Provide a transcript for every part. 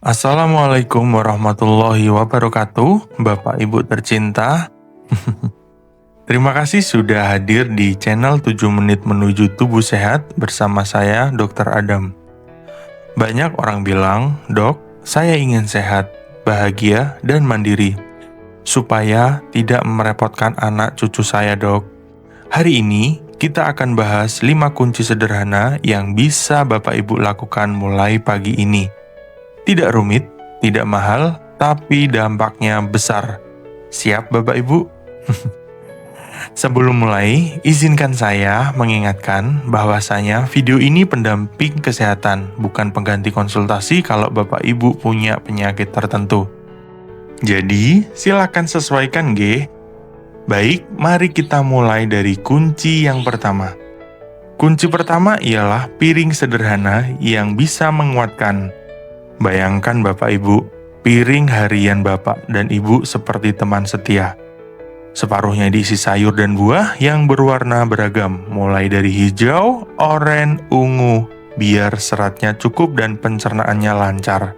Assalamualaikum warahmatullahi wabarakatuh, Bapak Ibu tercinta. Terima kasih sudah hadir di channel 7 menit menuju tubuh sehat bersama saya, Dr. Adam. Banyak orang bilang, "Dok, saya ingin sehat, bahagia, dan mandiri, supaya tidak merepotkan anak cucu saya, Dok." Hari ini, kita akan bahas 5 kunci sederhana yang bisa Bapak Ibu lakukan mulai pagi ini. Tidak rumit, tidak mahal, tapi dampaknya besar. Siap Bapak Ibu? Sebelum mulai, izinkan saya mengingatkan bahwasanya video ini pendamping kesehatan, bukan pengganti konsultasi kalau Bapak Ibu punya penyakit tertentu. Jadi, silakan sesuaikan G. Baik, mari kita mulai dari kunci yang pertama. Kunci pertama ialah piring sederhana yang bisa menguatkan. Bayangkan Bapak Ibu, piring harian Bapak dan Ibu seperti teman setia. Separuhnya diisi sayur dan buah yang berwarna beragam, mulai dari hijau, oranye, ungu, biar seratnya cukup dan pencernaannya lancar.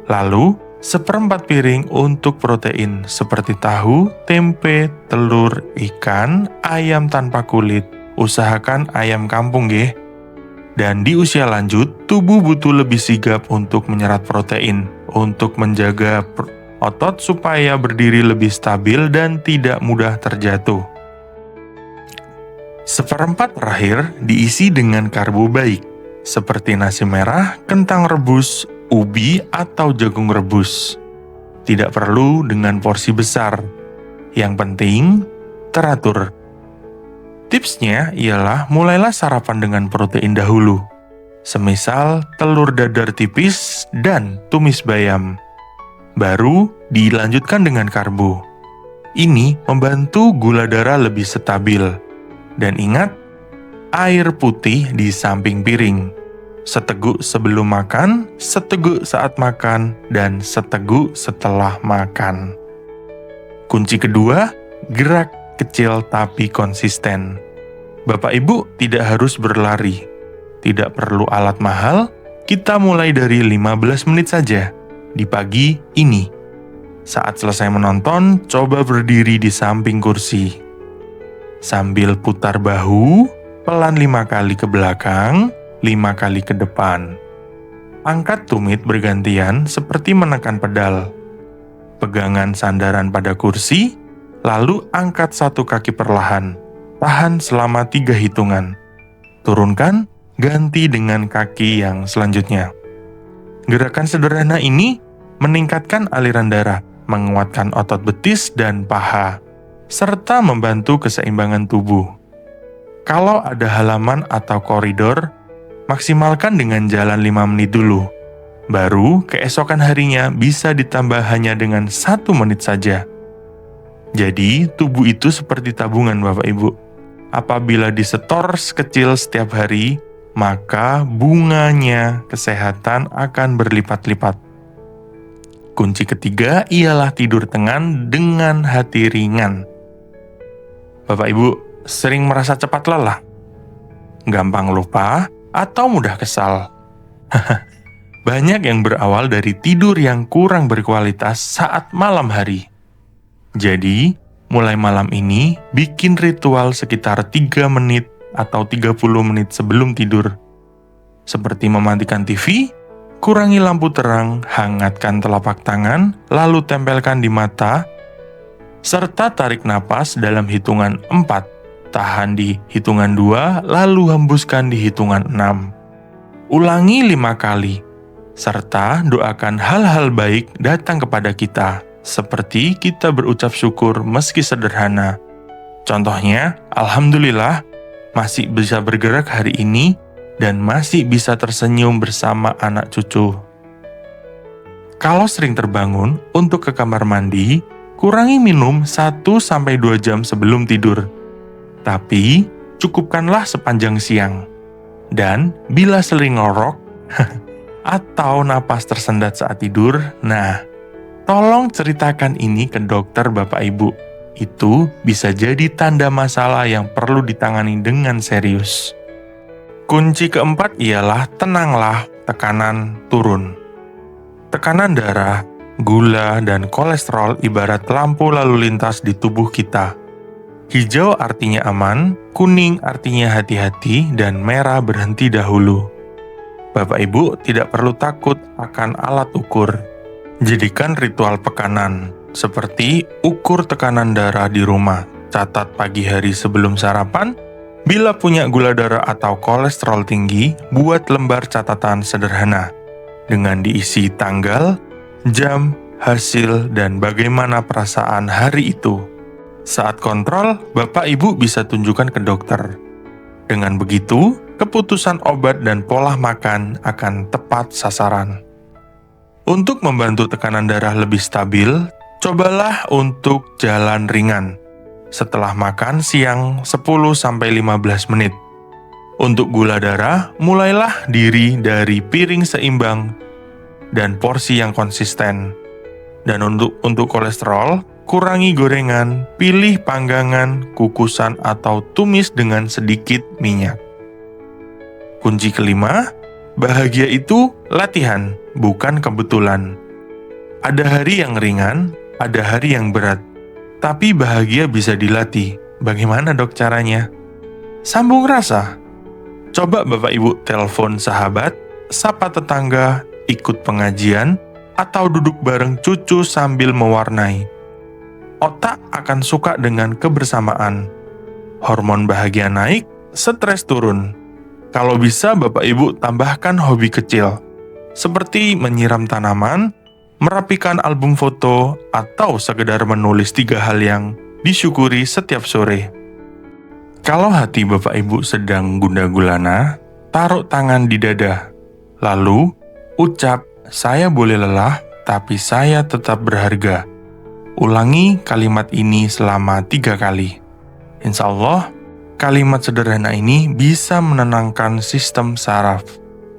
Lalu, seperempat piring untuk protein seperti tahu, tempe, telur, ikan, ayam tanpa kulit. Usahakan ayam kampung, nggih. Dan di usia lanjut, tubuh butuh lebih sigap untuk menyerap protein, untuk menjaga otot supaya berdiri lebih stabil dan tidak mudah terjatuh. Seperempat terakhir diisi dengan karbo baik, seperti nasi merah, kentang rebus, ubi, atau jagung rebus. Tidak perlu dengan porsi besar. Yang penting, teratur. Tipsnya ialah mulailah sarapan dengan protein dahulu, semisal telur dadar tipis dan tumis bayam. Baru dilanjutkan dengan karbo. Ini membantu gula darah lebih stabil. Dan ingat, air putih di samping piring. Seteguk sebelum makan, seteguk saat makan, dan seteguk setelah makan. Kunci kedua, gerak kecil tapi konsisten. Bapak Ibu tidak harus berlari, tidak perlu alat mahal, kita mulai dari 15 menit saja di pagi ini. Saat selesai menonton, coba berdiri di samping kursi. Sambil putar bahu, pelan 5 kali ke belakang, 5 kali ke depan. Angkat tumit bergantian seperti menekan pedal. Pegangan sandaran pada kursi, lalu angkat satu kaki perlahan, tahan selama 3 hitungan. Turunkan, ganti dengan kaki yang selanjutnya. Gerakan sederhana ini meningkatkan aliran darah, menguatkan otot betis dan paha, serta membantu keseimbangan tubuh. Kalau ada halaman atau koridor, maksimalkan dengan jalan 5 menit dulu. Baru keesokan harinya bisa ditambah hanya dengan 1 menit saja. Jadi, tubuh itu seperti tabungan Bapak Ibu. Apabila disetor sekecil setiap hari, maka bunganya kesehatan akan berlipat-lipat. Kunci ketiga ialah tidur tenang dengan hati ringan. Bapak Ibu sering merasa cepat lelah, gampang lupa, atau mudah kesal. Banyak yang berawal dari tidur yang kurang berkualitas saat malam hari. Jadi, mulai malam ini, bikin ritual sekitar 3 menit atau 30 menit sebelum tidur. Seperti mematikan TV, kurangi lampu terang, hangatkan telapak tangan, lalu tempelkan di mata, serta tarik napas dalam hitungan 4, tahan di hitungan 2, lalu hembuskan di hitungan 6. Ulangi 5 kali, serta doakan hal-hal baik datang kepada kita. Seperti kita berucap syukur meski sederhana. Contohnya, Alhamdulillah masih bisa bergerak hari ini dan masih bisa tersenyum bersama anak cucu. Kalau sering terbangun untuk ke kamar mandi, kurangi minum 1-2 jam sebelum tidur. Tapi, cukupkanlah sepanjang siang. Dan bila sering ngorok atau napas tersendat saat tidur, tolong ceritakan ini ke dokter Bapak Ibu. Itu bisa jadi tanda masalah yang perlu ditangani dengan serius. Kunci keempat ialah tenanglah, tekanan turun. Tekanan darah, gula, dan kolesterol ibarat lampu lalu lintas di tubuh kita. Hijau artinya aman, kuning artinya hati-hati, dan merah berhenti dahulu. Bapak Ibu tidak perlu takut akan alat ukur. Jadikan ritual pekanan, seperti ukur tekanan darah di rumah. Catat pagi hari sebelum sarapan. Bila punya gula darah atau kolesterol tinggi, buat lembar catatan sederhana dengan diisi tanggal, jam, hasil, dan bagaimana perasaan hari itu. Saat kontrol, Bapak Ibu bisa tunjukkan ke dokter. Dengan begitu, keputusan obat dan pola makan akan tepat sasaran. Untuk membantu tekanan darah lebih stabil, cobalah untuk jalan ringan setelah makan siang 10-15 menit. Untuk gula darah, mulailah diri dari piring seimbang dan porsi yang konsisten. Dan untuk kolesterol, kurangi gorengan, pilih panggangan, kukusan, atau tumis dengan sedikit minyak. Kunci kelima, bahagia itu latihan, bukan kebetulan. Ada hari yang ringan, ada hari yang berat. Tapi bahagia bisa dilatih. Bagaimana dok caranya? Sambung rasa. Coba Bapak Ibu telepon sahabat, sapa tetangga, ikut pengajian, atau duduk bareng cucu sambil mewarnai. Otak akan suka dengan kebersamaan. Hormon bahagia naik, stres turun. Kalau bisa Bapak Ibu tambahkan hobi kecil, seperti menyiram tanaman, merapikan album foto, atau sekedar menulis 3 hal yang disyukuri setiap sore. Kalau hati Bapak Ibu sedang gundah gulana, taruh tangan di dada. Lalu, ucap, saya boleh lelah, tapi saya tetap berharga. Ulangi kalimat ini selama 3 kali. Insya Allah, kalimat sederhana ini bisa menenangkan sistem saraf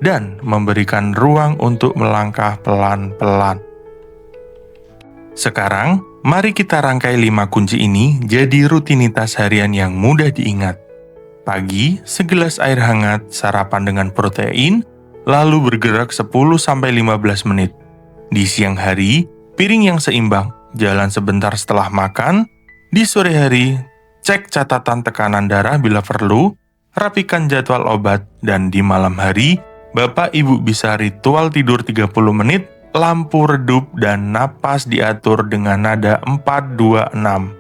dan memberikan ruang untuk melangkah pelan-pelan. Sekarang, mari kita rangkai 5 kunci ini jadi rutinitas harian yang mudah diingat. Pagi, segelas air hangat, sarapan dengan protein, lalu bergerak 10-15 menit. Di siang hari, piring yang seimbang, jalan sebentar setelah makan. Di sore hari, cek catatan tekanan darah bila perlu, rapikan jadwal obat, dan di malam hari, Bapak Ibu bisa ritual tidur 30 menit, lampu redup, dan napas diatur dengan nada 4-2-6.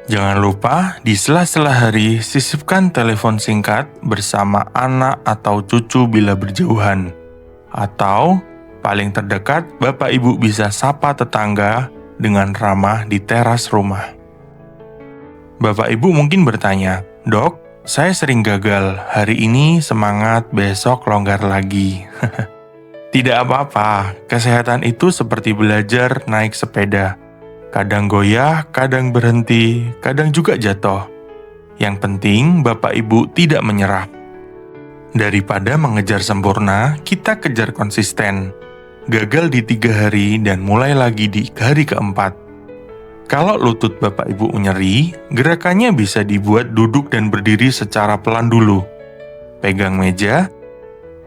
Jangan lupa, di sela-sela hari, sisipkan telepon singkat bersama anak atau cucu bila berjauhan. Atau, paling terdekat, Bapak Ibu bisa sapa tetangga dengan ramah di teras rumah. Bapak Ibu mungkin bertanya, "Dok, saya sering gagal. Hari ini semangat, besok longgar lagi." Tidak apa-apa, kesehatan itu seperti belajar naik sepeda. Kadang goyah, kadang berhenti, kadang juga jatuh. Yang penting Bapak Ibu tidak menyerah. Daripada mengejar sempurna, kita kejar konsisten. Gagal di 3 hari dan mulai lagi di hari keempat. Kalau lutut Bapak Ibu nyeri, gerakannya bisa dibuat duduk dan berdiri secara pelan dulu. Pegang meja.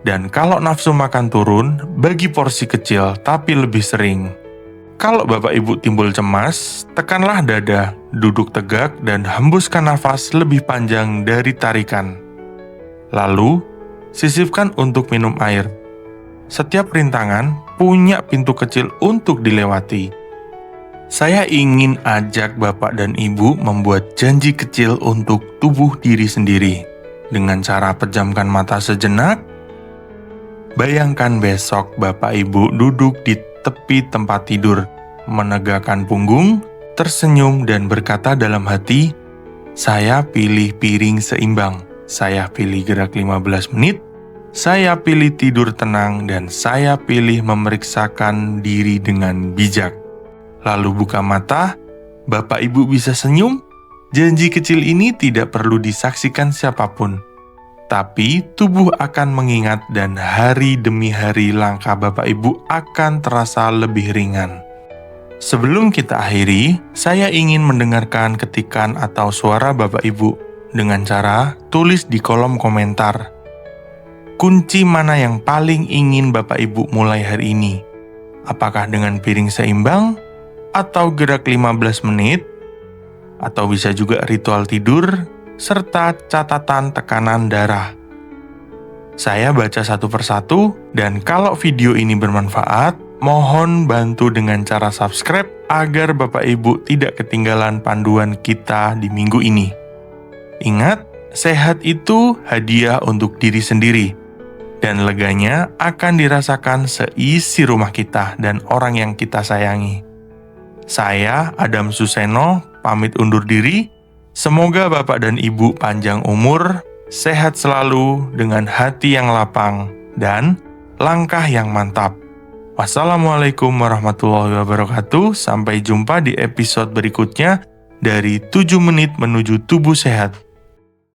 Dan kalau nafsu makan turun, bagi porsi kecil tapi lebih sering. Kalau Bapak Ibu timbul cemas, tekanlah dada, duduk tegak, dan hembuskan nafas lebih panjang dari tarikan. Lalu, sisipkan untuk minum air. Setiap rintangan punya pintu kecil untuk dilewati. Saya ingin ajak Bapak dan Ibu membuat janji kecil untuk tubuh diri sendiri. Dengan cara pejamkan mata sejenak, bayangkan besok Bapak Ibu duduk di tepi tempat tidur, menegakkan punggung, tersenyum dan berkata dalam hati, "Saya pilih piring seimbang, saya pilih gerak 15 menit, saya pilih tidur tenang, dan saya pilih memeriksakan diri dengan bijak." Lalu buka mata, Bapak Ibu bisa senyum. Janji kecil ini tidak perlu disaksikan siapapun. Tapi tubuh akan mengingat dan hari demi hari langkah Bapak Ibu akan terasa lebih ringan. Sebelum kita akhiri, saya ingin mendengarkan ketikan atau suara Bapak Ibu dengan cara tulis di kolom komentar. Kunci mana yang paling ingin Bapak Ibu mulai hari ini? Apakah dengan piring seimbang, atau gerak 15 menit, atau bisa juga ritual tidur, serta catatan tekanan darah. Saya baca satu persatu, dan kalau video ini bermanfaat, mohon bantu dengan cara subscribe agar Bapak Ibu tidak ketinggalan panduan kita di minggu ini. Ingat, sehat itu hadiah untuk diri sendiri, dan leganya akan dirasakan seisi rumah kita dan orang yang kita sayangi. Saya, Adam Suseno, pamit undur diri. Semoga Bapak dan Ibu panjang umur, sehat selalu dengan hati yang lapang, dan langkah yang mantap. Wassalamualaikum warahmatullahi wabarakatuh. Sampai jumpa di episode berikutnya dari 7 menit menuju tubuh sehat.